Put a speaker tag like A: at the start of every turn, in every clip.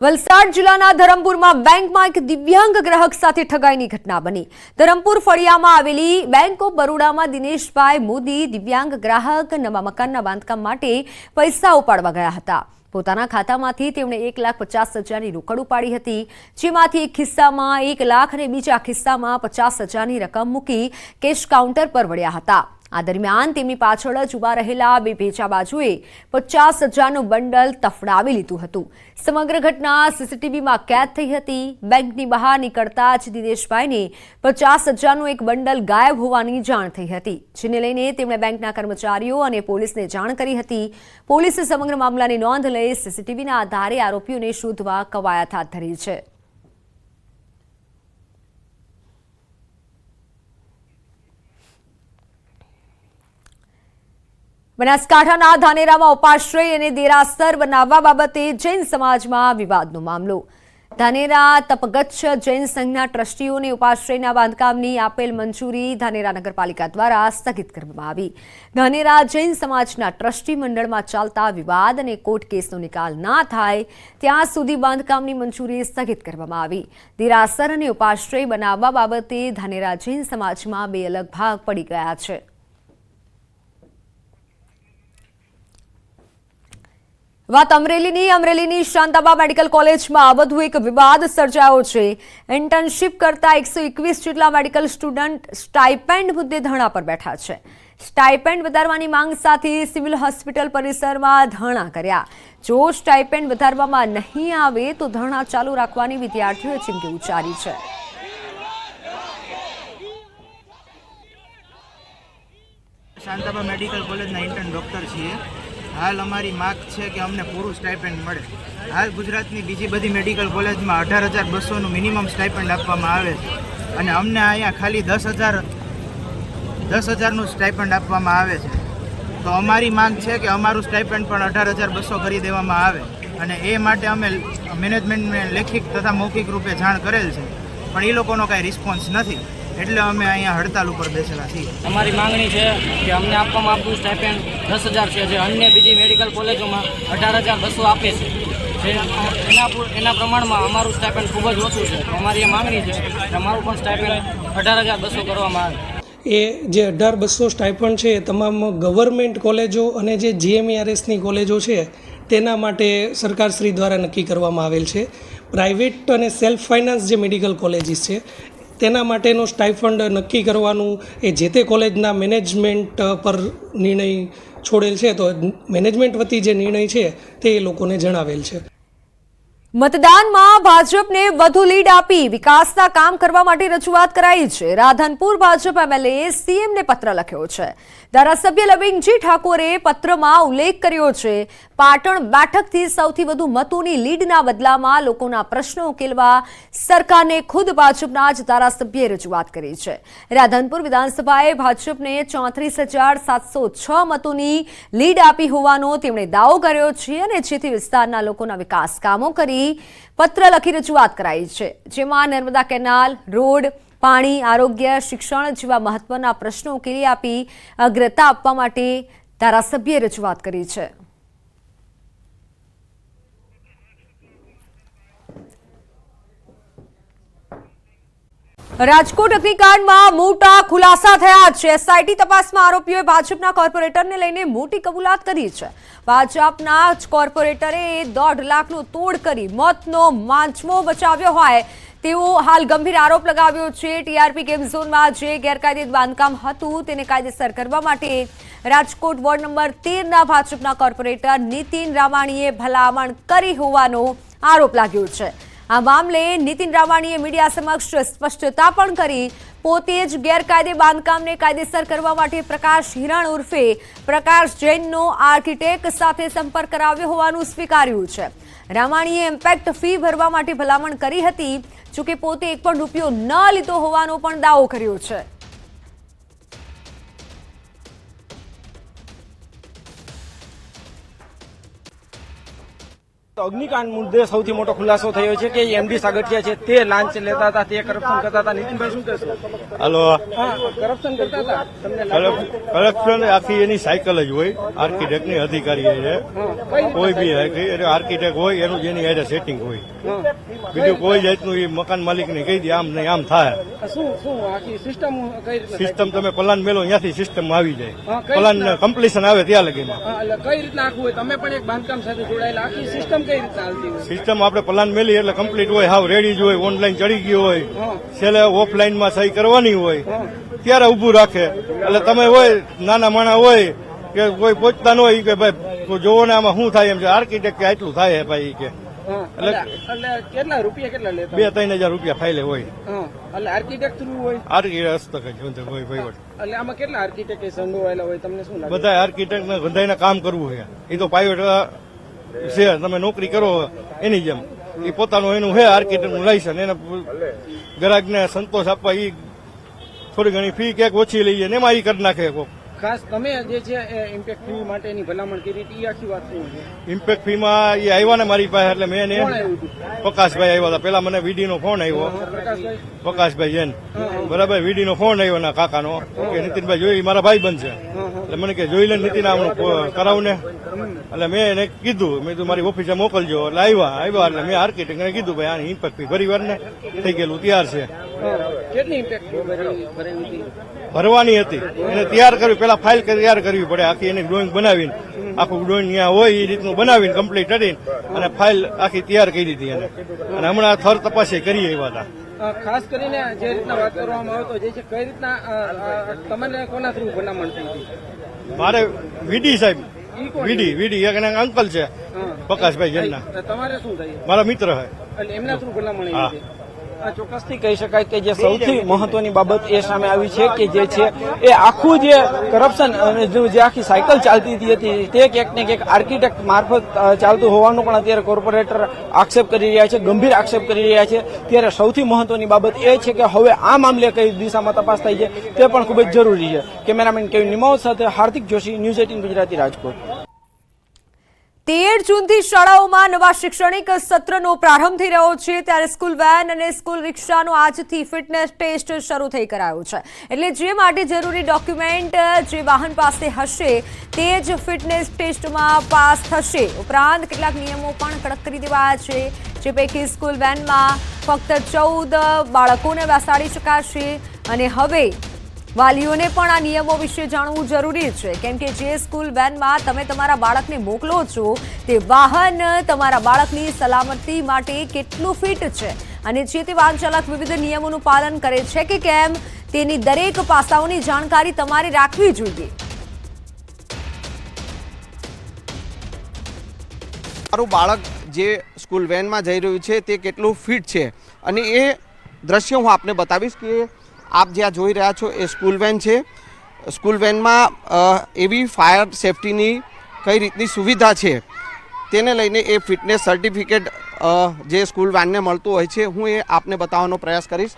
A: વલસાડ જિલ્લાના ધરમપુરમાં બેંકમાં એક દિવ્યાંગ ગ્રાહક સાથે ઠગાઈની ઘટના બની। ધરમપુર ફળિયામાં આવેલી બેંક ઓફ બરોડામાં દિનેશભાઈ મોદી દિવ્યાંગ ગ્રાહક નવા મકાનના બાંધકામ માટે પૈસા ઉપાડવા ગયા હતા। પોતાના ખાતામાંથી તેમણે 1,50,000ની રોકડ ઉપાડી હતી, જેમાંથી એક ખિસ્સામાં 1 લાખ અને બીજા ખિસ્સામાં 50,000ની રકમ મૂકી કેશ કાઉન્ટર પર વળ્યા હતા। આ દરમિયાન તેમની પાછળ જ ઉભા રહેલા બે ભેજા બાજુએ 50,000નું બંડલ તફડાવી લીધું હતું। સમગ્ર ઘટના સીસીટીવીમાં કેદ થઈ હતી। બેંકની બહાર નીકળતા જ દિનેશભાઈને 50,000નું એક બંડલ ગાયબ હોવાની જાણ થઈ હતી, જેને લઈને તેમણે બેંકના કર્મચારીઓ અને પોલીસને જાણ કરી હતી। પોલીસે સમગ્ર મામલાની નોંધ લઈ સીસીટીવીના આધારે આરોપીઓને શોધવા કવાયત હાથ ધરી છે। બનાસકાંઠાના ધાનેરામાં ઉપાશ્રય અને દેરાસર બનાવવા બાબતે જૈન સમાજમાં વિવાદનો મામલો। ધાનેરા તપગચ્છ જૈન સંઘના ટ્રસ્ટીઓને ઉપાશ્રયના બાંધકામની આપેલ મંજૂરી ધાનેરા નગરપાલિકા દ્વારા સ્થગિત કરવામાં આવી। ધાનેરા જૈન સમાજના ટ્રસ્ટી મંડળમાં ચાલતા વિવાદ અને કોર્ટ કેસનો નિકાલ ના થાય ત્યાં સુધી બાંધકામની મંજૂરી સ્થગિત કરવામાં આવી। દેરાસર અને ઉપાશ્રય બનાવવા બાબતે ધાનેરા જૈન સમાજમાં બે અલગ ભાગ પડી ગયા છે। વાત અમરેલીની શાંતાબા મેડિકલ કોલેજમાં વધુ એક વિવાદ સર્જાયો છે। ઇન્ટર્નશીપ કરતા 121 જેટલા મેડિકલ સ્ટુડન્ટ સ્ટાઇપેન્ડ મુદ્દે ધરણા પર બેઠા છે। સ્ટાઇપેન્ડ વધારવાની માંગ સાથે સિવિલ હોસ્પિટલ પરિસરમાં ધરણા કર્યા। જો સ્ટાઇપેન્ડ વધારવામાં નહીં આવે તો ધરણા ચાલુ રાખવાની વિદ્યાર્થીઓએ ચીમકી ઉચ્ચારી છે।
B: શાંતાબા મેડિકલ કોલેજના ઇન્ટર્ન ડોક્ટર છીએ। હાલ અમારી માંગ છે કે અમને પૂરું સ્ટાઇપેન્ડ મળે। હાલ ગુજરાતની બીજી બધી મેડિકલ કોલેજમાં 18,200નું મિનિમમ સ્ટાઇપેન્ડ આપવામાં આવે છે અને અમને અહીંયા ખાલી 10,000નું સ્ટાઇપેન્ડ આપવામાં આવે છે। તો અમારી માંગ છે કે અમારું સ્ટાઇપેન્ડ પણ 18,200 કરી દેવામાં આવે અને એ માટે અમે મેનેજમેન્ટને લેખિત તથા મૌખિક રૂપે જાણ કરેલ છે, પણ એ લોકોનો કાંઈ રિસ્પોન્સ નથી, એટલે અમે અહીંયા હડતાલ ઉપર બેસેલા છીએ।
C: અમારી માંગણી છે કે અમને આપવામાં આવતું સ્ટાઇપેન્ડ 10,000 છે, જે અન્ય બીજી મેડિકલ કોલેજોમાં 18,200 આપે છે, એના પ્રમાણમાં અમારું સ્ટાઇપેન્ડ ખૂબ જ ઓછું છે। તો અમારી એ માંગણી છે કે અમારું પણ સ્ટાઇપેન્ડ 18,200 કરવામાં આવે।
D: એ જે 18,200 સ્ટાઇપન્ડ છે એ તમામ ગવર્મેન્ટ કોલેજો અને જે GMERSની કોલેજો છે તેના માટે સરકારશ્રી દ્વારા નક્કી કરવામાં આવેલ છે। પ્રાઇવેટ અને સેલ્ફ ફાઇનાન્સ જે મેડિકલ કોલેજીસ છે તેના માટેનો સ્ટાઇફંડ નક્કી કરવાનું એ જે તે કોલેજના મેનેજમેન્ટ પર નિર્ણય છોડેલ છે, તો મેનેજમેન્ટ વતી જે નિર્ણય છે તે એ લોકોને જણાવેલ છે।
A: મતદાનમાં ભાજપને વધુ લીડ આપી વિકાસના કામ કરવા માટે રજૂઆત કરાઈ છે। રાધનપુર ભાજપ MLA CMને પત્ર લખ્યો છે। ધારાસભ્ય લવિંગજી ઠાકોરે પત્રમાં ઉલ્લેખ કર્યો છે, પાટણ બેઠકથી સૌથી વધુ મતોની લીડના બદલામાં લોકોના પ્રશ્નો ઉકેલવા સરકારને ખુદ ભાજપના જ ધારાસભ્યે રજૂઆત કરી છે। રાધનપુર વિધાનસભાએ ભાજપને 34,706 મતોની લીડ આપી હોવાનો તેમણે દાવો કર્યો છે અને જેથી વિસ્તારના લોકોના વિકાસ કામો કરી પત્ર લખી રજૂઆત કરાઈ છે, જેમાં નર્મદા કેનાલ, રોડ, પાણી, આરોગ્ય, શિક્ષણ જેવા મહત્વના પ્રશ્નો ઉકેલી આપી અગ્રતા આપવા માટે ધારાસભ્યે રજૂઆત કરી છે। રાજકોટ અગ્નિકાંડમાં મોટા ખુલાસા થયા છે। SIT તપાસમાં આરોપીઓએ ભાજપના કોર્પોરેટરને લઈને મોટી કબૂલાત કરી છે। ભાજપના જ કોર્પોરેટરે 1.5 લાખનો તોડ કરી મોતનો માંચમો બચાવ્યો હોય તેવો હાલ ગંભીર આરોપ લગાવ્યો છે। TRP ગેમ ઝોનમાં જે ગેરકાયદે બાંધકામ હતું તેને કાયદેસર કરવા માટે રાજકોટ વોર્ડ નંબર 13ના ભાજપના કોર્પોરેટર નીતિન રામાણીએ ભલામણ કરી હોવાનો આરોપ લાગ્યો છે। આ મામલે નીતિન રામાણીએ મીડિયા સમક્ષ સ્પષ્ટતા પણ કરી પોતે જ ગેરકાયદે બાંધકામને કાયદેસર કરવા માટે પ્રકાશ હિરણ ઉર્ફે પ્રકાશ જૈનનો આર્કિટેક્ટ સાથે સંપર્ક કરાવ્યો હોવાનું સ્વીકાર્યું છે। રામાણીએ ઇમ્પેક્ટ ફી ભરવા માટે ભલામણ કરી હતી, જોકે પોતે એક પણ રૂપિયો ન લીધો હોવાનો પણ દાવો કર્યો છે।
E: તો અગ્નિકાંડ મુદ્દે સૌથી મોટો ખુલાસો થયો છે કે એમડી સાગઠિયા છે તે લાંચ લેતા હતા, તે કરપ્શન કરતા હતા. નીતિનભાઈ શું કહેશો?
F: હાલો,
E: કરપ્શન કરતા હતા તમને
F: કરપ્શન આખી એની સાયકલ જ હોય. આર્કિટેક્ટની અધિકારી છે, કોઈ બી આર્કિટેક્ટ હોય એનું જેની હારે સેટિંગ હોય. બીજું કોઈ જાતનું એ મકાન માલિકને કહી દે આમ નહીં આમ થાય.
E: શું આખી સિસ્ટમ કઈ રીતે
F: સિસ્ટમ તમે પ્લાન મેલો ત્યાંથી સિસ્ટમ આવી જાય. પ્લાન કમ્પ્લીશન આવે ત્યાં લગીમાં
E: એટલે કઈ રીતના આખું હોય? તમે પણ એક બાંધકામ સાથે જોડાયેલા, આખી સિસ્ટમ કઈ રીતના હાલતી હોય?
F: સિસ્ટમ આપણે પ્લાન મેલી એટલે કમ્પ્લીટ હોય, હાવ રેડી જ હોય. ઓનલાઈન ચડી ગયો હોય, છેલ્લે ઓફલાઈનમાં સહી કરવાની હોય ત્યારે ઉભું રાખે. એટલે તમે હોય નાના માણા હોય કે કોઈ પહોંચતા ન હોય કે ભાઈ જોવો ને આમાં શું થાય એમ છે. આર્કિટેક્ટ કે આટલું થાય ભાઈ કે
E: એટલે કેટલા રૂપિયા કેટલા લેતા?
F: 2-3 હજાર રૂપિયા ફાઇલે હોય.
E: એટલે આર્કિટેક્ટ થ્રુ હોય?
F: આર્કિટેક્ટ હસ્તક જ હોય વહીવટ.
E: એટલે આમાં કેટલા આર્કિટેક્ટ સંડોવાયેલા હોય તમને શું લાગે?
F: બધા આર્કિટેક્ટ ને બધાને કામ કરવું છે. એ તો પ્રાઇવેટ છે, તમે નોકરી કરો એની જેમ. એ પોતાનું એનું છે આર્કિટેક્ટ નું લાયસન્સ. એને ગ્રાહકને સંતોષ આપવા એ થોડી ઘણી ફી ક્યાંક ઓછી લઈએ ને એમાં એ કરી નાખે.
E: ખાસ તમે જે છે ઇમ્પેક્ટ ફી માટેની ભલામણ કરી હતી, એ આખી વાત શું છે?
F: ઇમ્પેક્ટ ફીમાં એ આવ્યા ને મારી પાસે એટલે મેં
E: કોણ આવ્યું હતું?
F: પ્રકાશભાઈ આવ્યા હતા. પેલા મને વીડી નો ફોન આવ્યો,
E: પ્રકાશભાઈ
F: પ્રકાશભાઈ જૈન બરાબર. વીડી નો ફોન આવ્યો ના કાકાનો કે નીતિનભાઈ જોઈ મારા ભાઈ બનશે. એટલે મને કે જોઈ લે નીતિન આમનું કરાવ ને. એટલે મેં એને કીધું, મેં કીધું મારી ઓફિસે મોકલજો. એટલે આવ્યા એટલે મેં આર્કિટેક્ટને કીધું ભાઈ આની ઇમ્પેક્ટ ફી ભરી વાર ને થઈ ગયેલું તૈયાર છે.
E: કેટલી ઇમ્પેક્ટ ભરેલી હતી?
F: ભરવાની હતી એને તૈયાર કરવી, પેલા ફાઇલ તૈયાર કરવી પડે આખી. એની ડ્રોઈંગ બનાવીને આખું ડ્રોઈંગ ત્યાં હોય એ રીતનું બનાવીને કમ્પ્લીટ કરીને અને ફાઇલ આખી તૈયાર કરી દીધી એને. અને હમણાં થર તપાસે કરી આવ્યા હતા.
E: ખાસ કરીને જે રીતના વાત કરવામાં આવતો જે છે કઈ રીતના તમને કોના થ્રુ ભલામણ થઈ હતી?
F: મારે વીડી સાહેબ, વીડી એક એના અંકલ છે પ્રકાશભાઈ જૈનના.
E: તમારે શું થાય?
F: મારા મિત્ર છે
E: એટલે એમના થ્રુ ભલામણ આવી છે. ચોક્કસથી કહી શકાય કે જે સૌથી મહત્વની બાબત એ સામે આવી છે કે જે છે એ આખું જે કરપ્શન અને જે આખી સાયકલ ચાલતી હતી તે ક્યાંક ને ક્યાંક આર્કિટેક્ટ મારફત ચાલતું હોવાનું પણ અત્યારે કોર્પોરેટર આક્ષેપ કરી રહ્યા છે, ગંભીર આક્ષેપ કરી રહ્યા છે. ત્યારે સૌથી મહત્વની બાબત એ છે કે હવે આ મામલે કઈ દિશામાં તપાસ થાય છે તે પણ ખૂબ જ જરૂરી છે. કેમેરામેન કેવિન નિમાવત સાથે હાર્દિક જોશી, ન્યૂઝ 18 ગુજરાતી, રાજકોટ.
A: 13 જૂનથી શાળાઓમાં નવા શૈક્ષણિક સત્રનો પ્રારંભ થઈ રહ્યો છે. ત્યારે સ્કૂલ વેન અને સ્કૂલ રિક્ષાનો આજથી ફિટનેસ ટેસ્ટ શરૂ થઈ કરાયો છે. એટલે જે માટે જરૂરી ડોક્યુમેન્ટ જે વાહન પાસે હશે તે જ ફિટનેસ ટેસ્ટમાં પાસ થશે. ઉપરાંત કેટલાક નિયમો પણ કડક કરી દેવાયા છે. જે પૈકી સ્કૂલ વેનમાં ફક્ત 14 બાળકોને બેસાડી શકાશે. અને હવે વાલીઓને પણ આ નિયમો વિશે જાણવું જરૂરી છે, કેમ કે જે સ્કૂલ વેનમાં તમે તમારા બાળકને મોકલો છો તે વાહન તમારા બાળકની સલામતી માટે કેટલું ફિટ છે અને જે તે વાહન ચાલક વિવિધ નિયમોનું પાલન કરે છે કે કેમ તેની દરેક પાસાઓની જાણકારી તમારે રાખવી જોઈએ.
G: મારું બાળક જે સ્કૂલ વેનમાં જઈ રહ્યું છે તે કેટલું ફિટ છે અને એ દ્રશ્ય હું આપને બતાવીશ કે આપ જ્યાં જોઈ રહ્યા છો એ સ્કૂલ વેન છે. સ્કૂલ વેનમાં એવી ફાયર સેફટીની કઈ રીતની સુવિધા છે તેને લઈને એ ફિટનેસ સર્ટિફિકેટ જે સ્કૂલ વેનને મળતું હોય છે હું એ આપને બતાવવાનો પ્રયાસ કરીશ.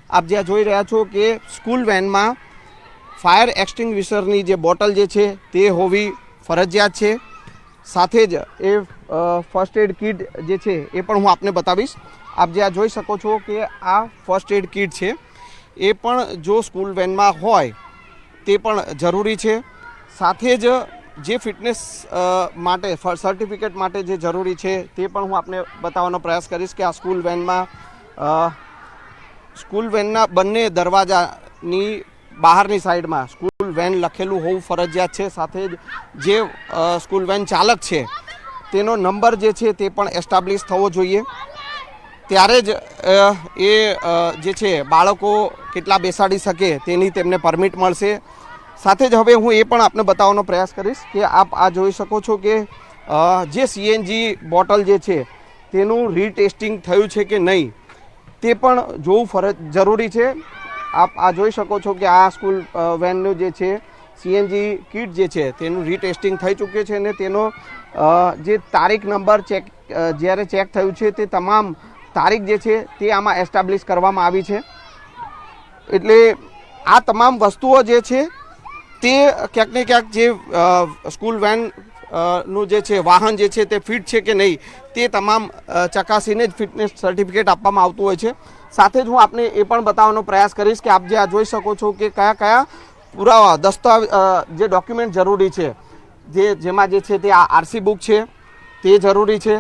G: આપ જ્યાં જોઈ રહ્યા છો કે સ્કૂલ વેનમાં ફાયર એક્સટિંગ્વિશરની જે બોટલ જે છે તે હોવી ફરજિયાત છે. સાથે જ એ ફર્સ્ટ એડ કિટ જે છે એ પણ હું આપને બતાવીશ. આપ જ્યાં જોઈ શકો છો કે આ ફર્સ્ટ એડ કિટ છે એ પણ જો સ્કૂલ વેનમાં હોય તે પણ જરૂરી છે. સાથે જ જે ફિટનેસ માટે સર્ટિફિકેટ માટે જે જરૂરી છે તે પણ હું આપને બતાવવાનો પ્રયાસ કરીશ કે આ સ્કૂલ વેનના બંને દરવાજાની બહારની સાઈડમાં સ્કૂલ વેન લખેલું હોવું ફરજિયાત છે. સાથે જ જે સ્કૂલ વેન ચાલક છે તેનો નંબર જે છે તે પણ એસ્ટાબ્લિશ થવો જોઈએ. ત્યારે જ એ જે છે બાળકો કેટલા બેસાડી શકે તેની તેમને પરમિટ મળશે. સાથે જ હવે હું એ પણ આપને બતાવવાનો પ્રયાસ કરીશ કે આપ આ જોઈ શકો છો કે જે સીએનજી બોટલ જે છે તેનું રીટેસ્ટિંગ થયું છે કે નહીં તે પણ જોવું જરૂરી છે. આપ આ જોઈ શકો છો કે આ સ્કૂલ વેનનું જે છે સીએનજી કિટ જે છે તેનું રીટેસ્ટિંગ થઈ ચૂક્યું છે અને તેનો જે તારીખ નંબર જ્યારે ચેક થયું છે તે તમામ તારીખ જે છે તે આમાં એસ્ટાબ્લિશ કરવામાં આવી છે. એટલે આ તમામ વસ્તુઓ જે છે તે ક્યાંક ને ક્યાંક જે સ્કૂલ વેન નું જે છે વાહન જે છે તે ફિટ છે કે નહીં તે તમામ ચકાસીને જ ફિટનેસ સર્ટિફિકેટ આપવામાં આવતું હોય છે. સાથે જ હું આપને એ પણ બતાવવાનો પ્રયાસ કરીશ કે આપ જે આ જોઈ શકો છો કે કયા કયા પુરાવા દસ્તાવેજ જે ડોક્યુમેન્ટ જરૂરી છે, જેમાં જે છે તે આ આરસી બુક છે તે જરૂરી છે.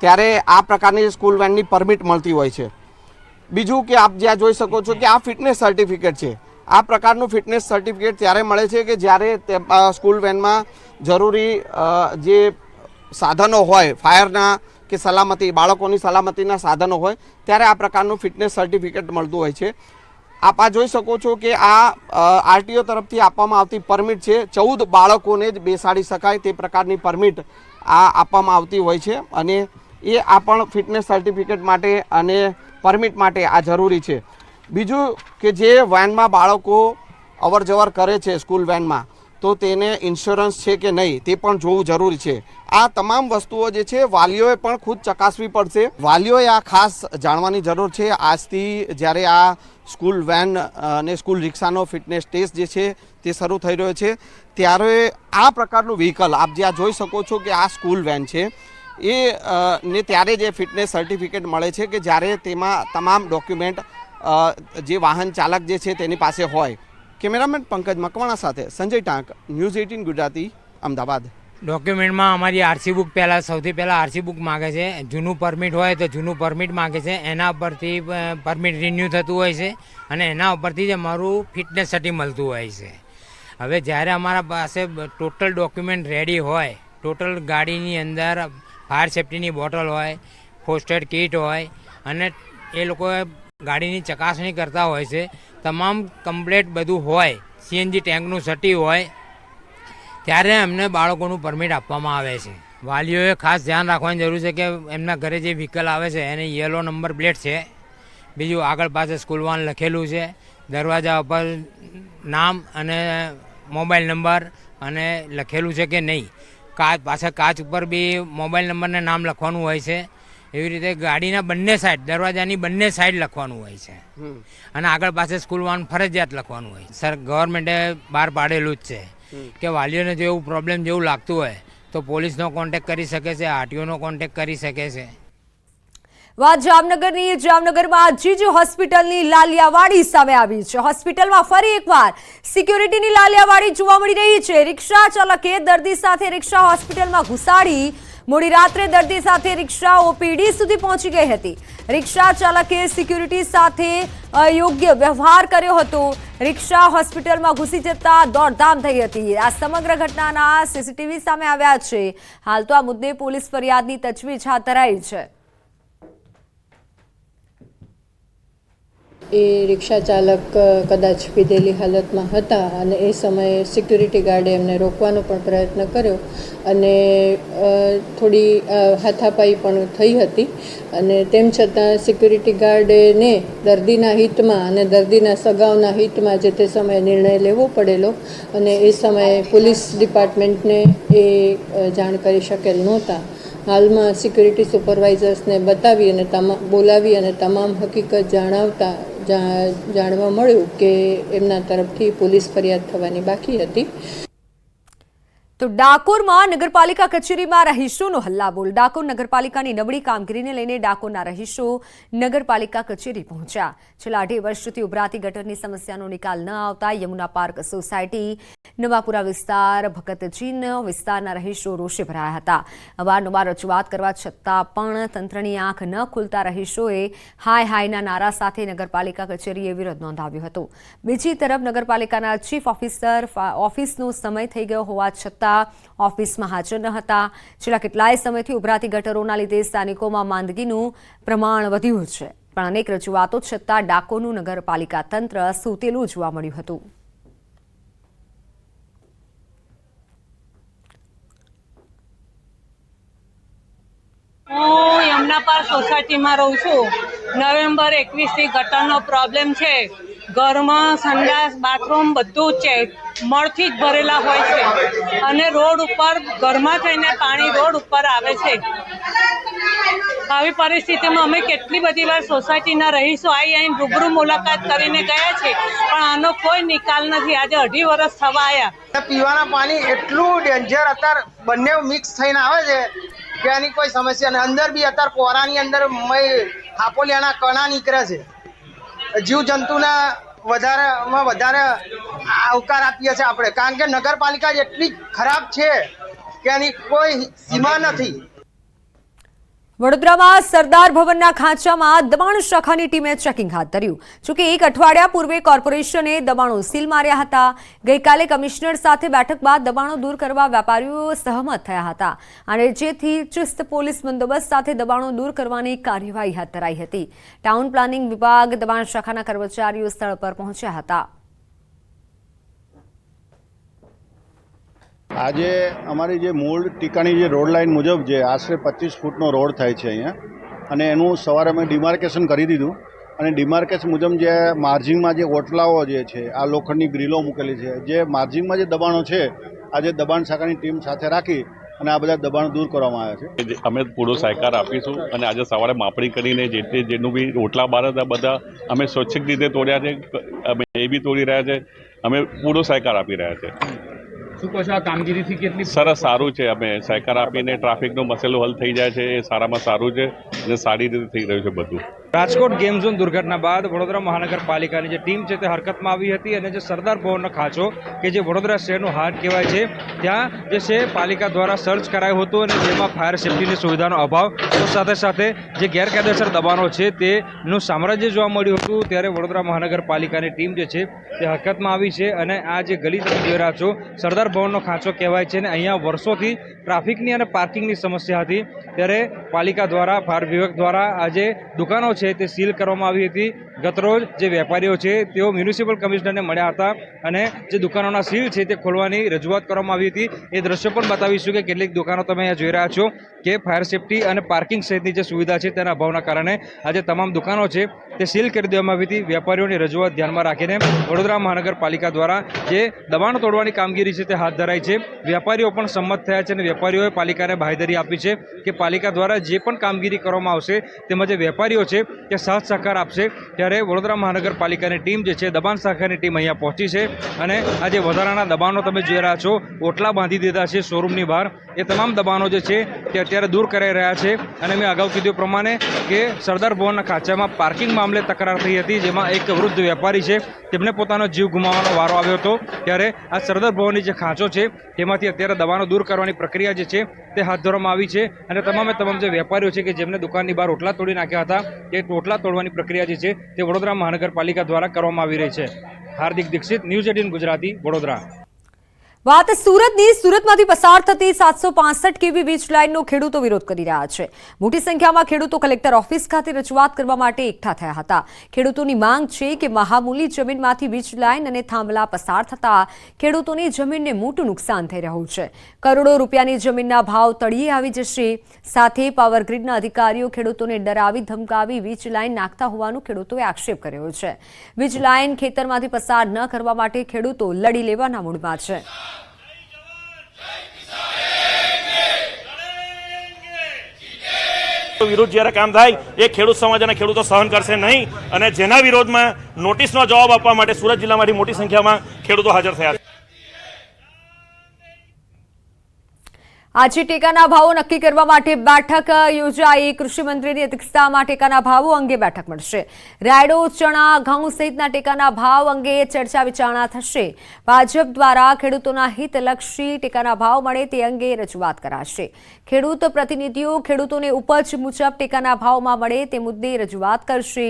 G: ત્યારે આ પ્રકારની સ્કૂલ વેનની પરમિટ મળતી હોય છે. બીજું કે આપ જ્યાં જોઈ શકો છો કે આ ફિટનેસ સર્ટિફિકેટ છે. આ પ્રકારનું ફિટનેસ સર્ટિફિકેટ ત્યારે મળે છે કે જ્યારે સ્કૂલ વેનમાં જરૂરી જે સાધનો હોય, ફાયરના કે સલામતી, બાળકોની સલામતીના સાધનો હોય, ત્યારે આ પ્રકારનું ફિટનેસ સર્ટિફિકેટ મળતું હોય છે. આપ આ જોઈ શકો છો કે આ આરટીઓ તરફથી આપવામાં આવતી પરમિટ છે. 14 બાળકોને જ બેસાડી શકાય તે પ્રકારની પરમિટ આ આપવામાં આવતી હોય છે અને એ આ પણ ફિટનેસ સર્ટિફિકેટ માટે અને પરમિટ માટે આ જરૂરી છે. બીજું કે જે વેનમાં બાળકો અવર જવર કરે છે સ્કૂલ વેનમાં, તો તેને ઇન્સ્યોરન્સ છે કે નહીં તે પણ જોવું જરૂરી છે. આ તમામ વસ્તુઓ જે છે વાલીઓએ પણ ખુદ ચકાસવી પડશે. વાલીઓએ આ ખાસ જાણવાની જરૂર છે. આજથી જ્યારે આ સ્કૂલ વેન અને સ્કૂલ રિક્ષાનો ફિટનેસ ટેસ્ટ જે છે તે શરૂ થઈ રહ્યો છે, ત્યારે આ પ્રકારનું વ્હીકલ આપ જ્યાં જોઈ શકો છો કે આ સ્કૂલ વેન છે એ ને ત્યારે જે ફિટનેસ સર્ટિફિકેટ મળે છે કે જ્યારે તેમાં તમામ ડોક્યુમેન્ટ જે વાહન ચાલક જે છે તેની પાસે હોય. કેમેરામેન પંકજ મકવાણા સાથે સંજય ટાંક, ન્યૂઝ 18 ગુજરાતી, અમદાવાદ.
H: ડોક્યુમેન્ટમાં અમારી આરસી બુક સૌથી પહેલાં આરસી બુક માગે છે. જૂનું પરમિટ હોય તો જૂનું પરમિટ માગે છે. એના ઉપરથી પરમિટ રિન્યૂ થતું હોય છે અને એના ઉપરથી જ અમારું ફિટનેસ સર્ટિ મળતું હોય છે. હવે જ્યારે અમારા પાસે ટોટલ ડોક્યુમેન્ટ રેડી હોય, ટોટલ ગાડીની અંદર ફાયર સેફ્ટીની બોટલ હોય, ફર્સ્ટ એડ કિટ હોય અને એ લોકોએ ગાડીની ચકાસણી કરતા હોય છે, તમામ કમ્પ્લેટ બધું હોય, સીએનજી ટેન્કનું સર્ટી હોય, ત્યારે એમને બાળકોનું પરમિટ આપવામાં આવે છે. વાલીઓએ ખાસ ધ્યાન રાખવાની જરૂર છે કે એમના ઘરે જે વ્હીકલ આવે છે એને યલો નંબર પ્લેટ છે. બીજું આગળ પાસે સ્કૂલ વાન લખેલું છે, દરવાજા ઉપર નામ અને મોબાઈલ નંબર અને લખેલું છે કે નહીં. કાચ ઉપર બી મોબાઈલ નંબરને નામ લખવાનું હોય છે. એવી રીતે ગાડીના બંને સાઈડ, દરવાજાની બંને સાઈડ લખવાનું હોય છે અને આગળ પાસે સ્કૂલ વાન ફરજિયાત લખવાનું હોય. સર, ગવર્મેન્ટે બહાર પાડેલું જ છે કે વાલીઓને જો એવું પ્રોબ્લેમ જેવું લાગતું હોય તો પોલીસનો કોન્ટેક્ટ કરી શકે છે, આરટીઓનો કોન્ટેક્ટ કરી શકે છે.
A: વાત જામનગરની. જામનગરમાં જીજુ હોસ્પિટલની લાલિયાવાડી સામે આવી છે. હોસ્પિટલમાં ફરી એકવાર સિક્યુરિટીની લાલિયાવાડી જોવા મળી રહી છે. રિક્ષા ચાલકે દર્દી સાથે રિક્ષા હોસ્પિટલમાં ઘુસાડી મોડી રાત્રે દર્દી સાથે રિક્ષા ઓપીડી સુધી પહોંચી ગઈ હતી. રિક્ષા ચાલકે સિક્યુરિટી સાથે અયોગ્ય વ્યવહાર કર્યો હતો. રિક્ષા હોસ્પિટલમાં ઘૂસી જતા દોડધામ થઈ હતી. આ સમગ્ર ઘટનાના સીસીટીવી સામે આવ્યા છે. હાલ તો આ મુદ્દે પોલીસ ફરિયાદની તજવીજ હાથ ધરાઈ છે.
I: એ રિક્ષા ચાલક કદાચ પીધેલી હાલતમાં હતા અને એ સમયે સિક્યુરિટી ગાર્ડે એમને રોકવાનો પણ પ્રયત્ન કર્યો અને થોડી હાથાપાઈ પણ થઈ હતી અને તેમ છતાં સિક્યુરિટી ગાર્ડને દર્દીના હિતમાં અને દર્દીના સગાઓના હિતમાં જે તે સમયે નિર્ણય લેવો પડેલો અને એ સમયે પોલીસ ડિપાર્ટમેન્ટને એ જાણ કરી શકેલ નહોતા. હાલમાં સિક્યુરિટી સુપરવાઇઝર્સને બતાવી અને બોલાવી અને તમામ હકીકત જાણવા મળ્યું કે એમના તરફથી પોલીસ ફરિયાદ થવાની બાકી હતી.
A: તો ડાકોરમાં નગરપાલિકા કચેરીમાં રહીશોનો હલ્લાબોલ. ડાકોર નગરપાલિકાની નબળી કામગીરીને લઈને ડાકોરના રહીશો નગરપાલિકા કચેરી પહોંચ્યા. છેલ્લા 2.5 વર્ષથી ઉભરાતી ગટરની સમસ્યાનો નિકાલ ન આવતા યમુના પાર્ક સોસાયટી, નવાપુરા વિસ્તાર, ભગતજીન વિસ્તારના રહીશો રોષે ભરાયા હતા. અવારનવાર રજૂઆત કરવા છતાં પણ તંત્રની આંખ ન ખુલતા રહીશોએ હાય હાયના નારા સાથે નગરપાલિકા કચેરીએ વિરોધ નોંધાવ્યો હતો. બીજી તરફ નગરપાલિકાના ચીફ ઓફિસર ઓફિસનો સમય થઈ ગયો હોવા છતાં ઓફિસમાં હાજર ન હતા. છેલ્લા કેટલાય સમયથી ઉભરાતી ગટરોના લીધે સ્થાનિકોમાં માંદગીનું પ્રમાણ વધ્યું છે. પણ અનેક રજૂઆતો છતાં ડાકોરનું નગરપાલિકા તંત્ર સૂતેલું જોવા મળ્યું હતું.
J: હું યમુના પાર્ક સોસાયટીમાં રહું છું. નવેમ્બર 21થી ગટરનો પ્રોબ્લેમ છે. ઘરમાં સંડાસ બાથરૂમ બધું જ છે, મળથી જ ભરેલા હોય છે અને રોડ ઉપર ઘરમાં થઈને પાણી રોડ ઉપર આવે છે. આવી પરિસ્થિતિમાં અમે કેટલી બધી વાર સોસાયટીના રહીશો અહીં રૂબરૂ મુલાકાત કરીને ગયા છે, પણ આનો કોઈ નિકાલ નથી. આજે 2.5 વર્ષ થવા આવ્યા.
K: પીવાના પાણી એટલું ડેન્જર અત્યારે બંને મિક્સ થઈને આવે છે કે આની કોઈ સમસ્યા નહીં. અંદર બી અત્યારે પોરાની અંદર હાપોલિયાના કણા નીકળે છે. જીવજંતુના વધારેમાં વધારે આવકાર આપીએ છીએ આપણે, કારણ કે નગરપાલિકા એટલી ખરાબ છે કે આની કોઈ સીમા નથી.
A: વડોદરામાં સરદાર ભવનના ખાંચામાં દબાણ શાખાની ટીમે ચેકિંગ હાથ ધર્યું. જોકે 1 અઠવાડિયા પૂર્વે કોર્પોરેશને દબાણો સીલ માર્યા હતા. ગઈકાલે કમિશનર સાથે બેઠક બાદ દબાણો દૂર કરવા વેપારીઓ સહમત થયા હતા અને જેથી ચુસ્ત પોલીસ બંદોબસ્ત સાથે દબાણો દૂર કરવાની કાર્યવાહી હાથ ધરાઈ હતી. ટાઉન પ્લાનિંગ વિભાગ દબાણ શાખાના કર્મચારીઓ સ્થળ પર પહોંચ્યા હતા.
L: આજે અમારી જે મૂળ ટીકાની જે રોડ લાઇન મુજબ જે આશરે 25 ફૂટનો રોડ થાય છે અહીંયા, અને એનું સવારે અમે ડિમાર્કેશન કરી દીધું અને ડિમાર્કેશન મુજબ જે માર્જિંગમાં જે ઓટલાઓ જે છે, આ લોખંડની ગ્રીલો મૂકેલી છે, જે માર્જિંગમાં જે દબાણો છે આજે દબાણ શાખાની ટીમ સાથે રાખી અને આ બધા દબાણો દૂર કરવામાં આવ્યા છે.
M: અમે પૂરો સહકાર આપીશું અને આજે સવારે માપણી કરીને જેનું બી ઓટલા બાર હતા બધા અમે સ્વૈચ્છિક રીતે તોડ્યા છે, અમે એ બી તોડી રહ્યા છે. અમે પૂરો સહકાર આપી રહ્યા છે.
N: શું કહો છો, આ કામગીરીથી કેટલી
M: સરસ સારું છે. અમે સહકાર આપીને ટ્રાફિકનો મસલો હલ થઈ જાય છે, એ સારામાં સારું છે અને સારી રીતે થઈ રહ્યું છે બધું.
E: રાજકોટ ગેમ ઝોન દુર્ઘટના બાદ વડોદરા મહાનગરપાલિકાની જે ટીમ છે તે હરકતમાં આવી હતી અને જે સરદાર ભવનનો ખાંચો કે જે વડોદરા શહેરનો હાર્ટ કહેવાય છે, ત્યાં જે છે પાલિકા દ્વારા સર્ચ કરાયું હતું અને જેમાં ફાયર સેફ્ટીની સુવિધાનો અભાવ તો સાથે સાથે જે ગેરકાયદેસર દબાણો છે તેનું સામ્રાજ્ય જોવા મળ્યું હતું. ત્યારે વડોદરા મહાનગરપાલિકાની ટીમ જે છે તે હરકતમાં આવી છે અને આ જે ગલી તમે જોઈ રહ્યા છો સરદાર ભવનનો ખાંચો કહેવાય છે અને અહીંયા વર્ષોથી ટ્રાફિકની અને પાર્કિંગની સમસ્યા હતી. ત્યારે પાલિકા દ્વારા ફાયર વિભાગ દ્વારા આજે દુકાનો છે તે સીલ કરવામાં આવી હતી. ગતરોજ જે વેપારીઓ છે તેઓ મ્યુનિસિપલ કમિશનરને મળ્યા હતા અને જે દુકાનોના સીલ છે તે ખોલવાની રજૂઆત કરવામાં આવી હતી. એ દ્રશ્યો પણ બતાવીશું કે કેટલીક દુકાનો તમે અહીંયા જોઈ રહ્યા છો કે ફાયર સેફ્ટી અને પાર્કિંગ સહિતની જે સુવિધા છે તેના અભાવના કારણે આજે તમામ દુકાનો છે તે સીલ કરી દેવામાં આવી હતી. વેપારીઓની રજૂઆત ધ્યાનમાં રાખીને વડોદરા મહાનગરપાલિકા દ્વારા જે દબાણ તોડવાની કામગીરી છે તે હાથ ધરાઈ છે. વેપારીઓ પણ સંમત થયા છે અને વેપારીઓએ પાલિકાને બાંહેધરી આપી છે કે પાલિકા દ્વારા જે પણ કામગીરી કરવામાં આવશે તેમાં જે વેપારીઓ છે તે સાથ સહકાર આપશે. ત્યારે વડોદરા મહાનગરપાલિકાની ટીમ જે છે દબાણ શાખાની ટીમ અહીંયા પહોંચી છે અને આ જે વધારાના દબાણો તમે જોઈ રહ્યા છો, ઓટલા બાંધી દીધા છે શોરૂમની બહાર, એ તમામ દબાણો જે છે તે અત્યારે દૂર કરાઈ રહ્યા છે. અને મેં અગાઉ કીધું પ્રમાણે કે સરદાર ભવનના ખાંચામાં પાર્કિંગ મામલે તકરાર થઈ હતી, જેમાં એક વૃદ્ધ વેપારી છે તેમને પોતાનો જીવ ગુમાવવાનો વારો આવ્યો હતો. ત્યારે આ સરદાર ભવનની જે ખાંચો છે તેમાંથી અત્યારે દબાણો દૂર કરવાની પ્રક્રિયા જે છે તે હાથ ધરવામાં આવી છે અને તમામ જે વેપારીઓ છે કે જેમને દુકાનની બહાર ઓટલા તોડી નાખ્યા હતા તે ઓટલા તોડવાની પ્રક્રિયા જે છે તે વડોદરા મહાનગરપાલિકા દ્વારા કરવામાં આવી રહી છે. હાર્દિક દીક્ષિત, ન્યૂઝ 18 ગુજરાતી, વડોદરા.
A: વાત સુરતની. સુરતમાંથી પસાર થતી 765 કેવી વીજ લાઇનનો ખેડૂતો વિરોધ કરી રહ્યા છે. મોટી સંખ્યામાં ખેડૂતો કલેક્ટર ઓફિસ ખાતે રજૂઆત કરવા માટે એકઠા થયા હતા. ખેડૂતોની માંગ છે કે મહામૂલી જમીનમાંથી વીજ લાઇન અને થાંભલા પસાર થતા ખેડૂતોની જમીનને મોટું નુકસાન થઈ રહ્યું છે. કરોડો રૂપિયાની જમીનના ભાવ તળિયે આવી જશે. સાથે પાવર ગ્રીડના અધિકારીઓ ખેડૂતોને ડરાવી ધમકાવી વીજ લાઇન નાખતા હોવાનું ખેડૂતોએ આક્ષેપ કર્યો છે. વીજ લાઇન ખેતરમાંથી પસાર ન કરવા માટે ખેડૂતો લડી લેવાના મૂડમાં છે.
O: વિરુદ્ધ જ્યારે કામ થાય એ ખેડૂત સમાજ અને ખેડૂતો સહન કરશે નહીં અને જેના વિરોધમાં નોટિસનો જવાબ આપવા માટે સુરત જિલ્લામાંથી મોટી સંખ્યામાં ખેડૂતો હાજર થયા છે.
A: આજે ટેકાના ભાવો નક્કી કરવા માટે બેઠક યોજાઈ. કૃષિ મંત્રીની અધ્યક્ષતામાં ટેકાના ભાવો અંગે બેઠક મળશે. રાયડો, ચણા, ઘઉં સહિતના ટેકાના ભાવ અંગે ચર્ચા વિચારણા થશે. ભાજપ દ્વારા ખેડૂતોના હિતલક્ષી ટેકાના ભાવ મળે તે અંગે રજૂઆત કરાશે. ખેડૂત પ્રતિનિધિઓ ખેડૂતોને ઉપજ મુજબ ટેકાના ભાવમાં મળે તે મુદ્દે રજૂઆત કરશે.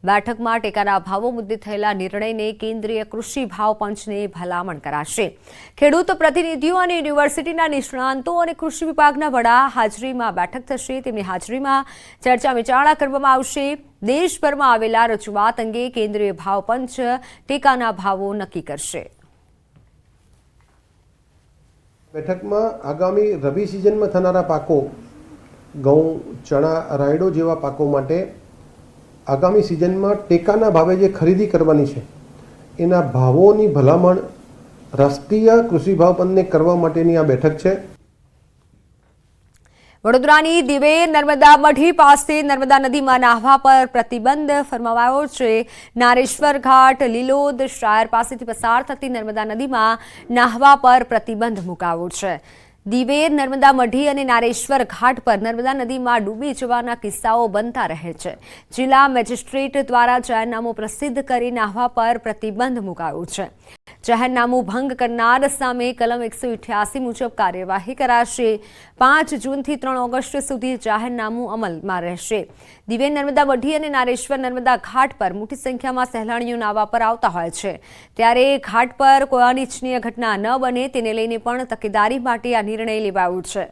A: બેઠકમાં ટેકાના ભાવો મુદ્દે થયેલા નિર્ણયને કેન્દ્રીય કૃષિ ભાવ પંચને ભલામણ કરાશે. ખેડૂત પ્રતિનિધિઓ અને યુનિવર્સિટીના નિષ્ણાંતો અને કૃષિ વિભાગના વડા હાજરીમાં બેઠક થશે. તેમની હાજરીમાં ચર્ચા વિચારણા કરવામાં આવશે. દેશભરમાં આવેલા રજૂઆત અંગે કેન્દ્રીય ભાવ પંચ ટેકાના ભાવો નક્કી કરશે.
P: બેઠકમાં આગામી રવિ સિઝનમાં થનારા પાકો ઘઉં, ચણા, રાયડો જેવા પાકો માટે આગામી સિઝનમાં ટેકાના ભાવે જે ખરીદી કરવાની છે એના ભાવોની ભલામણ રાષ્ટ્રીય કૃષિ ભાવ પંચને કરવા માટેની આ બેઠક છે.
A: વડોદરાની દિવેર નર્મદા મઢી પાસે નર્મદા નદીમાં નાહવા પર પ્રતિબંધ ફરમાવાયો છે. નારેશ્વર ઘાટ લીલોદ શાયર પાસેથી પસાર થતી નર્મદા નદીમાં નાહવા પર પ્રતિબંધ મુકાયો છે. દિવેર નર્મદા મઢી અને નારેશ્વર ઘાટ પર નર્મદા નદીમાં ડૂબી જવાના કિસ્સાઓ બનતા રહે છે. જિલ્લા મેજિસ્ટ્રેટ દ્વારા જાહેરનામું પ્રસિદ્ધ કરી નાહવા પર પ્રતિબંધ મુકાયો છે. જાહેરનામું ભંગ કરનાર સામે કલમ 188 મુજબ કાર્યવાહી કરાશે. 5 જૂનથી 3 ઓગસ્ટ સુધી જાહેરનામું અમલમાં રહેશે. દિવેર નર્મદા મઢી અને નારેશ્વર નર્મદા ઘાટ પર મોટી સંખ્યામાં સહેલાણીઓ નાહવા પર આવતા હોય છે. ત્યારે ઘાટ પર કોઈ અનિચ્છનીય ઘટના ન બને તેને લઈને પણ તકેદારી માટે આ નિર્ણય લેવાયો છે.